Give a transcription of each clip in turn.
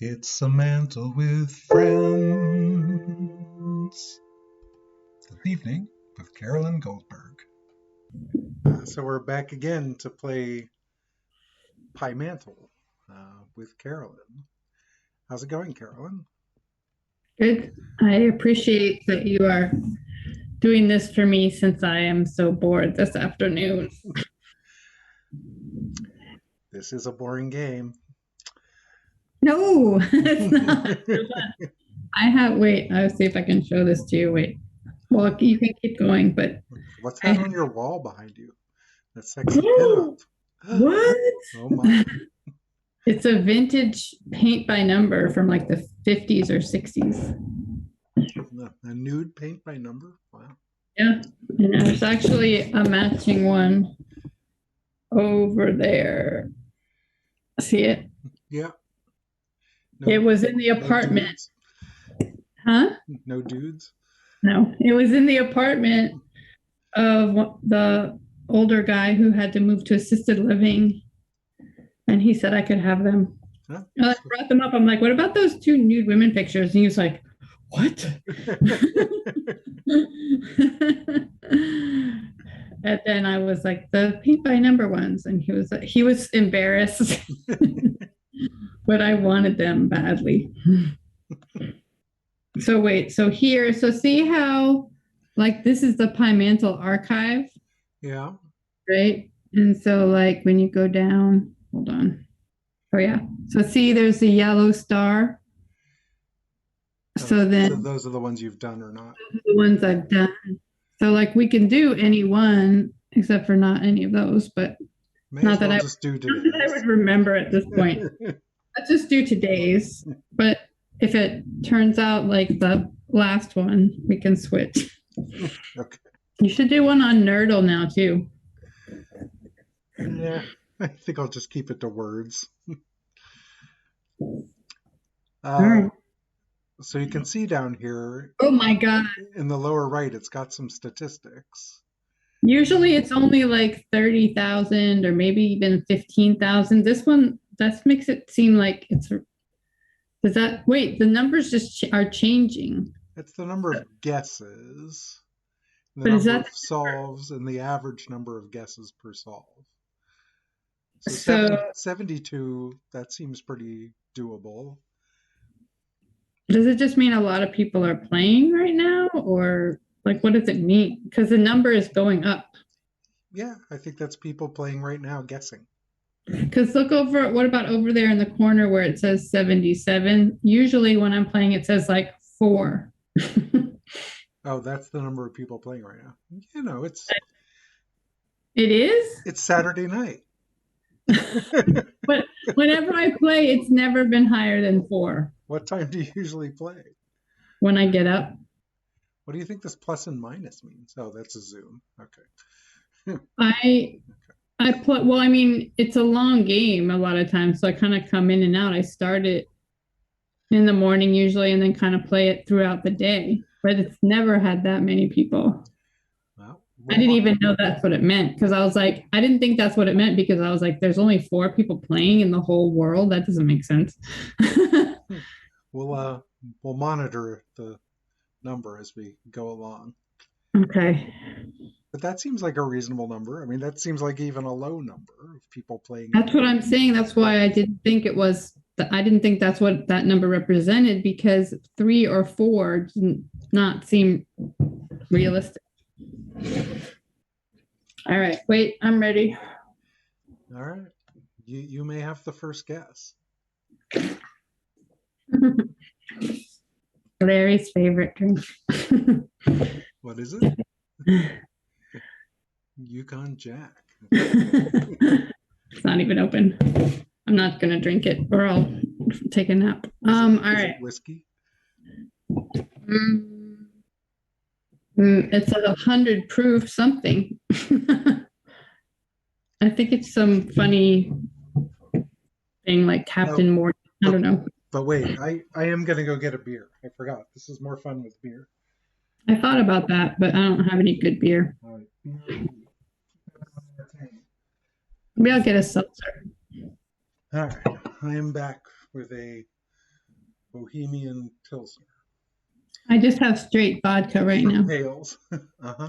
It's Semantle with friends. This evening with Carolyn Goldberg. So we're back again to play Pimantle with Carolyn. How's it going, Carolyn? Good. I appreciate that you are doing this for me since I am so bored this afternoon. This is a boring game. No, it's not. I'll see if I can show this to you. Wait. Well, you can keep going, but What's I that on your wall behind you? That sexy pinup. What? Oh my. It's a vintage paint by number from like the 50s or 60s. A nude paint by number? Wow. Yeah. And there's actually a matching one over there. See it? Yeah. It was in the apartment. Huh? No dudes? No, it was in the apartment of the older guy who had to move to assisted living. And he said I could have them. Huh? I brought them up. I'm like, what about those two nude women pictures? And he was like, what? And then I was like, the paint by number ones. And he was embarrassed, but I wanted them badly. So wait, so see how like this is the Pimantle archive? Yeah. Right? And so like when you go down, hold on. Oh yeah. So see there's the yellow star. So those are the ones you've done or not? The ones I've done. So like we can do any one except for not any of those, but not that I would remember at this point. Let's just do today's. But if it turns out like the last one, we can switch. Okay. You should do one on Nerdle now too. Yeah, I think I'll just keep it to words. All right. So you can see down here. Oh my God. In the lower right, it's got some statistics. Usually it's only like 30,000 or maybe even 15,000. This one, that makes it seem like the numbers just are changing. It's the number of guesses, the but number is that of solves, and the average number of guesses per solve. So 72, that seems pretty doable. Does it just mean a lot of people are playing right now, or like what does it mean? Because the number is going up. Yeah, I think that's people playing right now guessing. Because what about over there in the corner where it says 77? Usually when I'm playing, it says like 4. Oh, that's the number of people playing right now. You know, It is? It's Saturday night. But whenever I play, it's never been higher than 4. What time do you usually play? When I get up. What do you think this plus and minus means? Oh, that's a zoom. Okay. I play, well, I mean, it's a long game a lot of times, so I kind of come in and out. I start it in the morning usually and then kind of play it throughout the day, but it's never had that many people. I didn't even know that's what it meant because I was like, I didn't think that's what it meant because I was like, there's only 4 people playing in the whole world. That doesn't make sense. We'll monitor the number as we go along. Okay. But that seems like a reasonable number. I mean, that seems like even a low number of people playing. That's what I'm saying. That's why I didn't think it was. I didn't think that's what that number represented because 3 or 4 did not seem realistic. All right, wait, I'm ready. All right, you may have the first guess. Larry's favorite drink. What is it? Yukon Jack. It's not even open. I'm not gonna drink it, or I'll take a nap. All right. Whiskey. It's 100 proof something. I think it's some funny thing like Captain Morgan. I don't know. But wait, I am going to go get a beer. I forgot. This is more fun with beer. I thought about that, but I don't have any good beer. All right. Maybe I'll get a seltzer. All right. I am back with a Bohemian Pilsner. I just have straight vodka right From now. Hales. Uh-huh.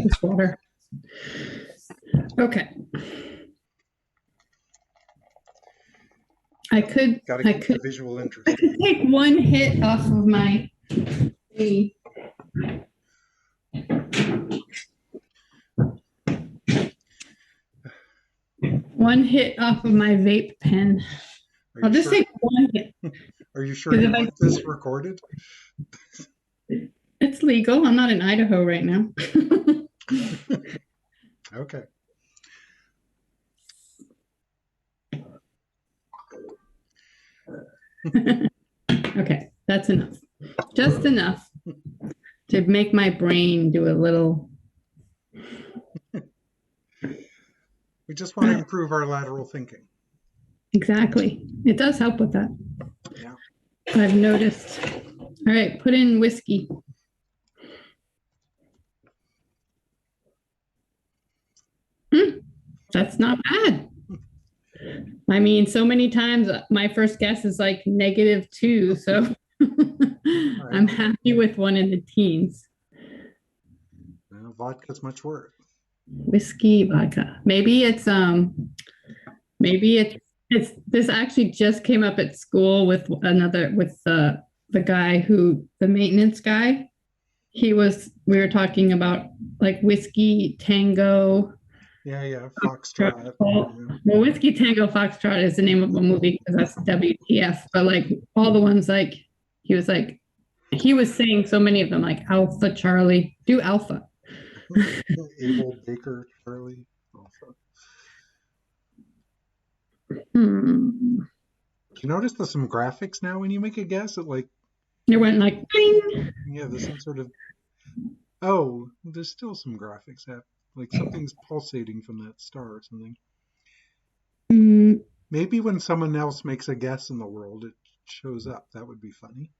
Just water. Okay. I could keep the visual interest. take one hit off of my vape pen. I'll just take one hit. Are you sure you want this recorded? It's legal. I'm not in Idaho right now. Okay. Okay, that's enough. Just enough to make my brain do a little. We just want to improve our lateral thinking. Exactly. It does help with that. Yeah. I've noticed. All right, put in whiskey. That's not bad. I mean, so many times my first guess is like -2, so right. I'm happy with one in the teens. Well, vodka's much worse. Whiskey, vodka. Maybe it's this actually just came up at school with the guy the maintenance guy. We were talking about like whiskey tango. Yeah, Foxtrot. Well, Whiskey Tango Foxtrot is the name of a movie because that's WTF. But like all the ones he was saying so many of them like Alpha Charlie. Do Alpha. Abel Baker Charlie. Alpha. You notice there's some graphics now when you make a guess? It went like bing. Yeah, there's some sort of. Oh, there's still some graphics happening. Like something's pulsating from that star or something. Maybe when someone else makes a guess in the world, it shows up. That would be funny.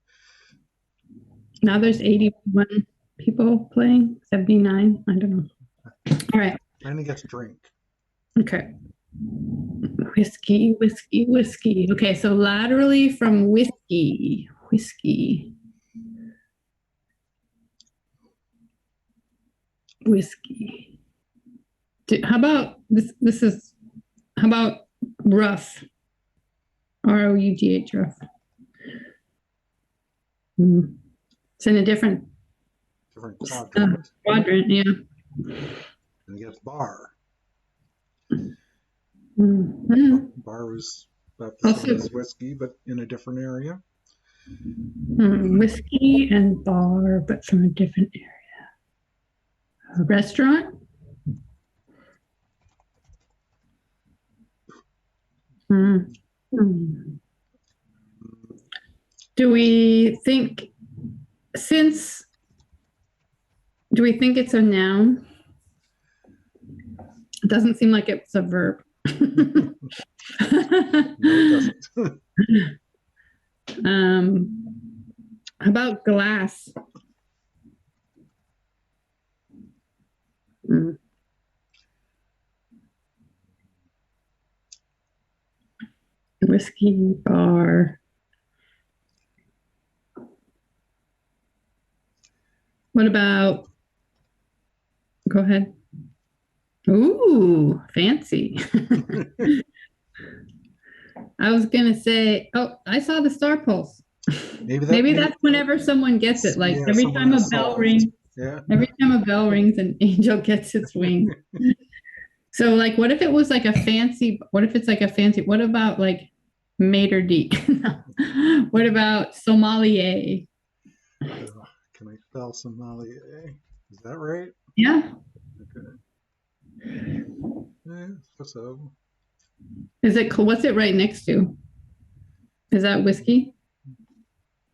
Now there's 81 people playing, 79. I don't know. All right. Trying to guess drink. Okay. Whiskey. Okay, so laterally from whiskey. How about this? How about rough? ROUGH, rough. It's in a different quadrant. Yeah. And I guess bar. Bar was about the same as whiskey, but in a different area. Whiskey and bar, but from a different area. A restaurant? Do we think it's a noun? It doesn't seem like it's a verb. No, it doesn't. How about glass? Whiskey bar. What about? Go ahead. Ooh, fancy. I was gonna say, I saw the star pulse. Maybe that's whenever someone gets it. Like every time a bell rings, every time a bell rings, an angel gets its wing. So, like, what if it was like a fancy? What if it's like a fancy? What about like maitre d'? What about sommelier? Can I spell sommelier? Is that right? Yeah. Okay. Yeah, so. Is it? What's it right next to? Is that whiskey?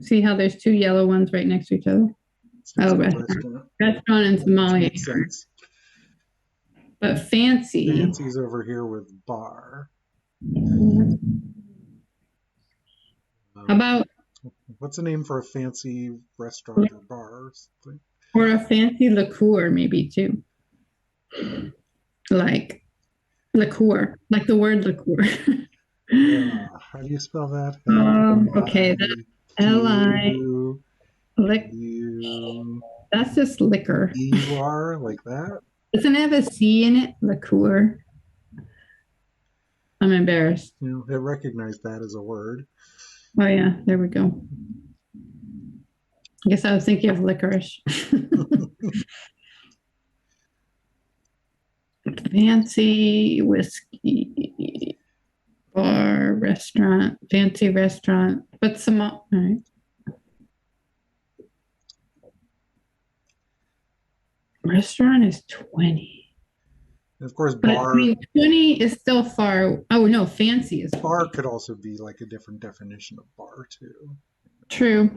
See how there's two yellow ones right next to each other? Restaurant and sommelier. But fancy. Fancy's over here with bar. How about? What's the name for a fancy restaurant or bar or something? Or a fancy liqueur, maybe too. Like liqueur, like the word liqueur. How do you spell that? Okay, that's Li L-I-Q-U-E-U-R, lick. That's just liquor. like that? Doesn't it have a C in it? Liqueur. I'm embarrassed. It recognized that as a word. Oh yeah, there we go. I guess I was thinking of licorice. Fancy whiskey bar, restaurant, fancy restaurant, but some, all right. Restaurant is 20. And of course, But I bar mean, 20 is still far. Oh no, fancy is bar could also be like a different definition of bar too. true.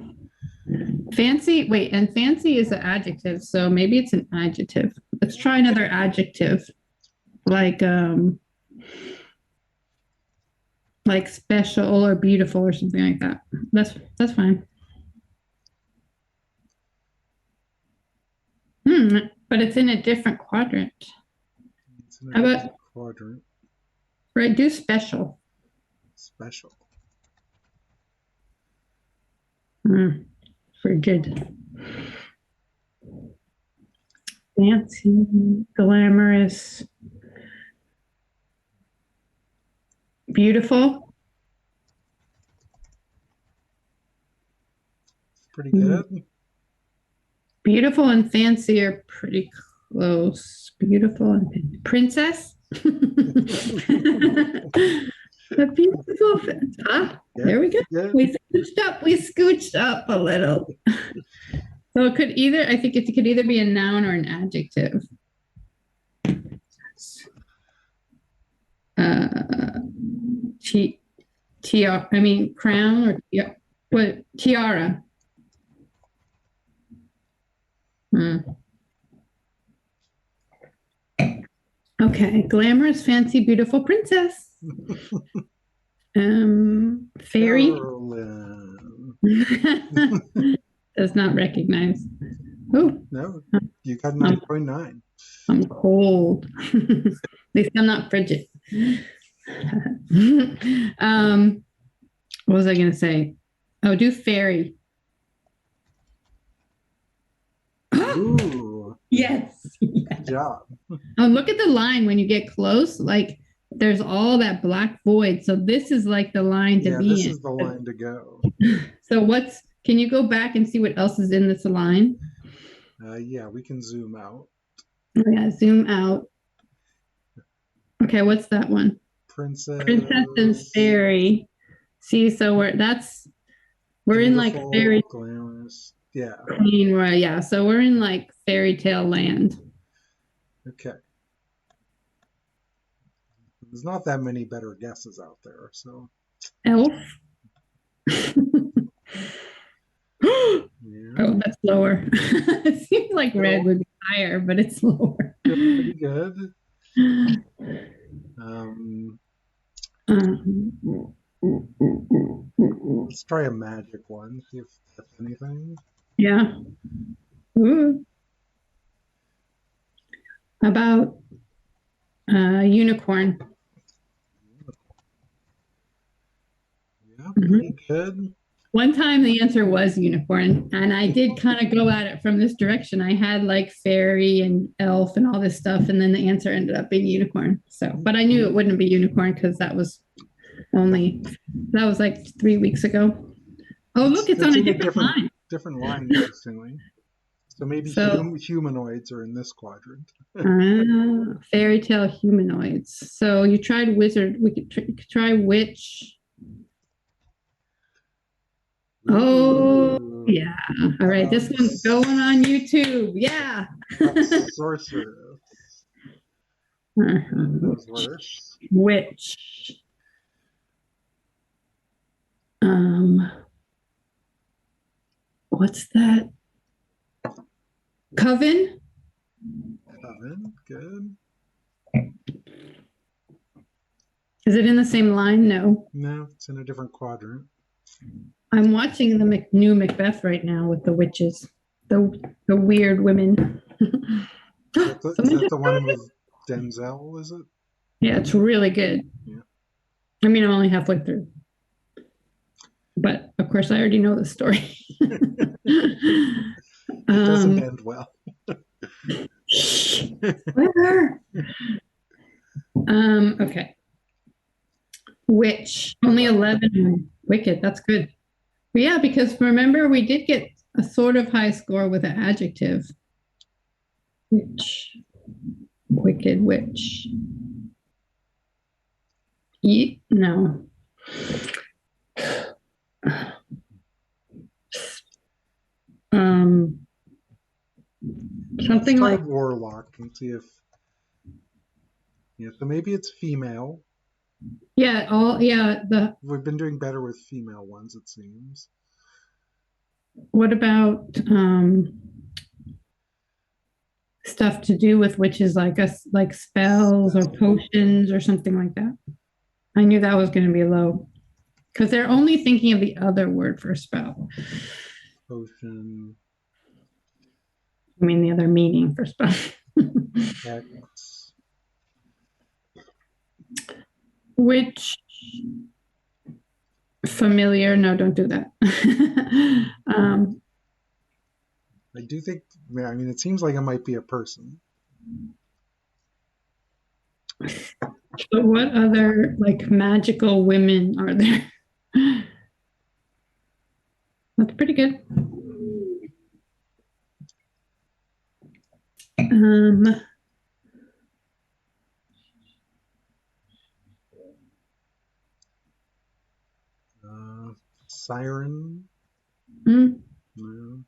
Fancy, wait, and fancy is an adjective, so maybe it's an adjective. Let's try another adjective. Like special or beautiful or something like that. That's fine. But it's in a different quadrant. It's in a How different about quadrant. right? Do special. Special. Frigid. Fancy, glamorous, beautiful. Pretty good. Beautiful and fancy are pretty close. Beautiful and princess. A beautiful. There we go. Yeah. We scooched up. We scooched up a little. So it could either. I think it could either be a noun or an adjective. Tiara. I mean crown or what? Tiara. Okay, glamorous, fancy, beautiful princess. Fairy. Carolyn. Does not recognize. Oh No, you got 9.9. I'm cold. At least I'm not frigid. What was I going to say? Oh, do fairy. Ooh. Yes. Good job. Oh, look at the line when you get close. Like there's all that black void. So this is like the line to be in. This is the line to go. So can you go back and see what else is in this line? Yeah, we can zoom out. Oh, yeah, zoom out. Okay, what's that one? Princess and fairy. See, so we're in like fairy glamorous. Yeah. Queen, right? Yeah, so we're in like fairy tale land. Okay. There's not that many better guesses out there, so. Elf. Yeah. Oh, that's lower. It seems like red would be higher, but it's lower. Pretty good. Let's try a magic one, see if that's anything. Yeah. Ooh. How about unicorn? Yeah, pretty good. One time the answer was unicorn, and I did kind of go at it from this direction. I had like fairy and elf and all this stuff, and then the answer ended up being unicorn. So, but I knew it wouldn't be unicorn because that was like 3 weeks ago. Oh, look, it's on a different line. Different line, interestingly. So maybe humanoids are in this quadrant. Fairy tale humanoids. So you tried wizard. We could try witch. Oh, yeah. All right. This one's going on YouTube. Yeah. Sorceress. Witch. What's that? Coven. Coven, good. Is it in the same line? No. No, it's in a different quadrant. I'm watching the new Macbeth right now with the witches, the weird women. Is that the one with Denzel, is it? Yeah, it's really good. Yeah. I mean, I'm only halfway through. But of course, I already know the story. It doesn't end well. Whatever. Okay. Which only 11. Wicked. That's good. But yeah, because remember we did get a sort of high score with an adjective. Which wicked witch. No. Um, something Let's try like warlock and see if. Yeah, so maybe it's female. the We've been doing better with female ones, it seems. what about stuff to do with witches like us like spells or potions or something like that? I knew that was going to be low because they're only thinking of the other word for spell. Potion. I mean the other meaning for spell. X. Which familiar? No, don't do that. I do think, I mean, it seems like it might be a person. But what other like magical women are there? That's pretty good. Um, Siren. mm, No.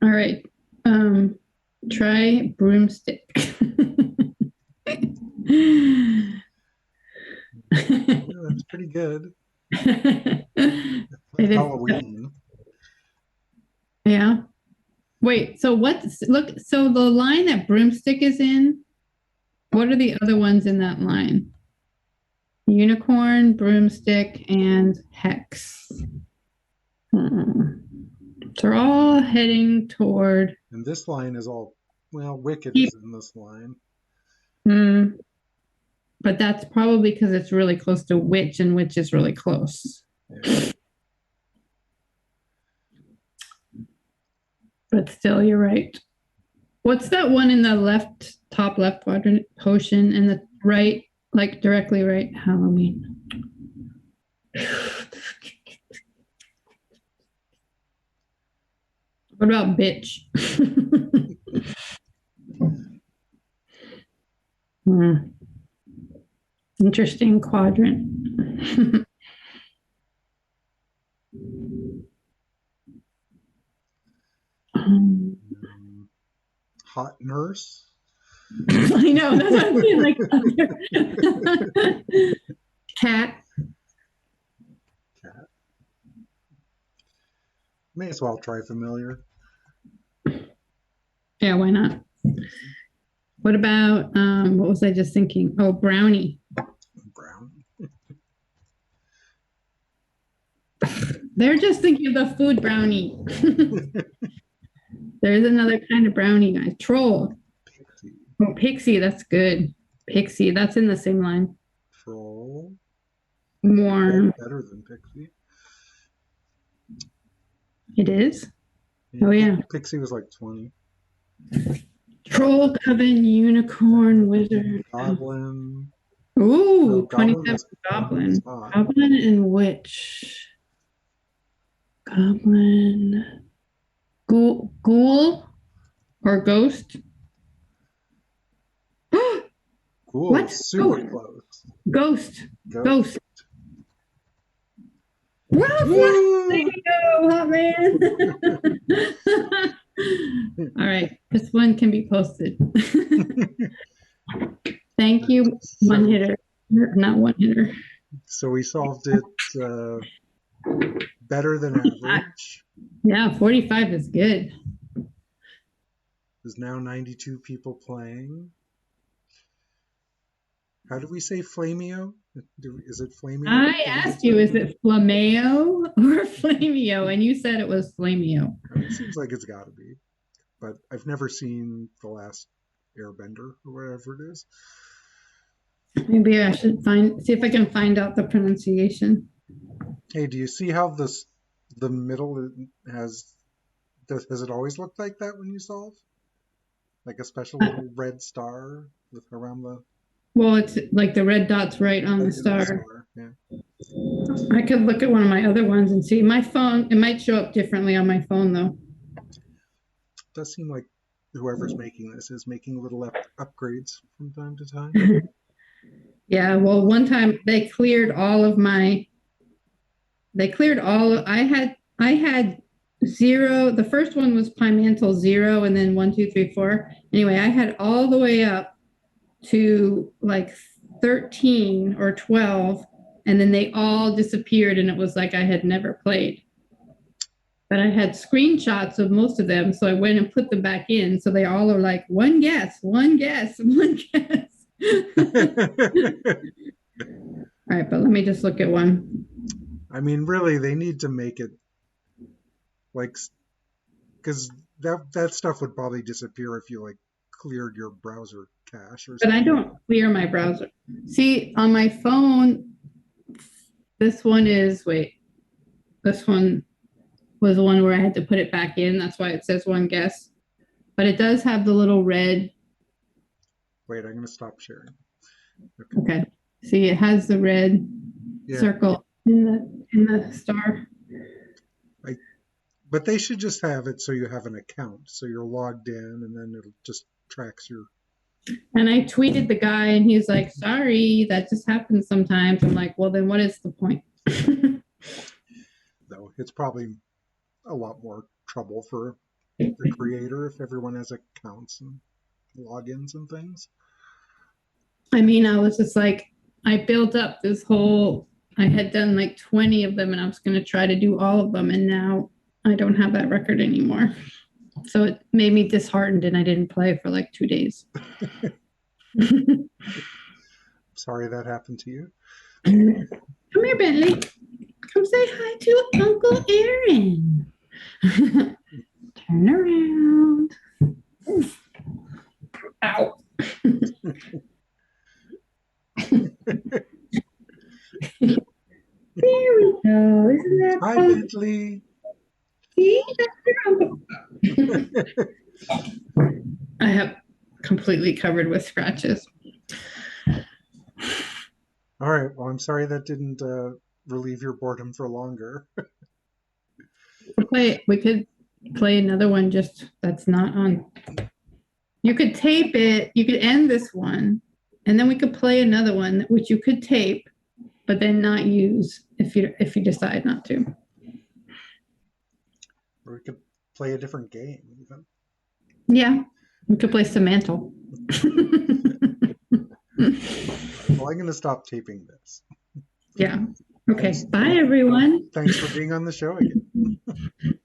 all right. Try broomstick. Yeah, that's pretty good. It Like is. Halloween. Yeah. Wait, so what's look, so the line that broomstick is in, what are the other ones in that line? Unicorn, broomstick, and hex. They're all heading toward. And this line is all, well, Wicked is in this line. Hmm. But that's probably because it's really close to witch, and witch is really close. Yeah. But still, you're right. What's that one in the left, top left quadrant? Potion, and the right, like directly right, Halloween. What about bitch? Interesting quadrant. Hot nurse. I know, that's what I'm saying. Like cat. Cat. May as well try familiar. Yeah, why not? What about what was I just thinking? Oh, brownie. Brown. They're just thinking of the food brownie. There's another kind of brownie, guys. Troll. Pixie. Oh, pixie, that's good. Pixie, that's in the same line. Troll. Warm. Better than Pixie. It is? Yeah, Oh, yeah. Pixie was like 20. Troll, coven, unicorn, wizard. Goblin. Ooh, No, 27 goblin. Goblin and witch. Goblin. Ghoul or ghost? Cool. What? Super close. Ghost. Ghost. Well, there you go, hot man. All right, this one can be posted. Thank you, one hitter. Not one hitter. So we solved it better than average. Yeah, 45 is good. There's now 92 people playing. How do we say flameo? Is it flameo? I asked you, is it flameo or flameo? And you said it was flameo. It seems like it's got to be. But I've never seen The Last Airbender or whatever it is. Maybe I should see if I can find out the pronunciation. Hey, do you see how the middle has it always looked like that when you solve? Like a special Uh, little red star with around the Well, it's like the red dot's right on the in the star. star. Yeah. I could look at one of my other ones and see. My phone, it might show up differently on my phone though. It does seem like whoever's making this is making little upgrades from time to time. Yeah, well, one time they cleared I had zero. The first one was Pimantle 0 and then 1, 2, 3, 4. Anyway, I had all the way up to like 13 or 12, and then they all disappeared, and it was like I had never played. But I had screenshots of most of them, so I went and put them back in. So they all are like one guess, one guess, one guess. All right, but let me just look at one. I mean, really, they need to make it like because that stuff would probably disappear if you like cleared your browser cache or But I something. don't clear my browser. See, on my phone, this one is, wait, this one was the one where I had to put it back in. That's why it says one guess. But it does have the little red. Wait, I'm gonna stop sharing. Okay. See, it has the red Yeah, circle in the star. I, but they should just have it so you have an account, so you're logged in, and then it'll just tracks your. And I tweeted the guy, and he's like, "Sorry, that just happens sometimes." I'm like, "Well, then what is the point?" Though it's probably a lot more trouble for the creator if everyone has accounts and logins and things. I mean, I was just like, I built up this whole. I had done like 20 of them, and I was going to try to do all of them, and now I don't have that record anymore. So it made me disheartened, and I didn't play for like 2 days. Sorry that happened to you. Come here, Bentley. Come say hi to Uncle Aaron. Turn around. Ow. There we go. Isn't that Hi, fun? Bentley. See, that's your uncle. I have completely covered with scratches. All right. Well, I'm sorry that didn't relieve your boredom for longer. We could play another one just that's not on. You could tape it. You could end this one, and then we could play another one, which you could tape, but then not use if you decide not to. Or we could play a different game, even. Yeah, we could play Semantle. Well, I'm going to stop taping this. Yeah. Okay. Thanks, Bye, everyone. thanks for being on the show again.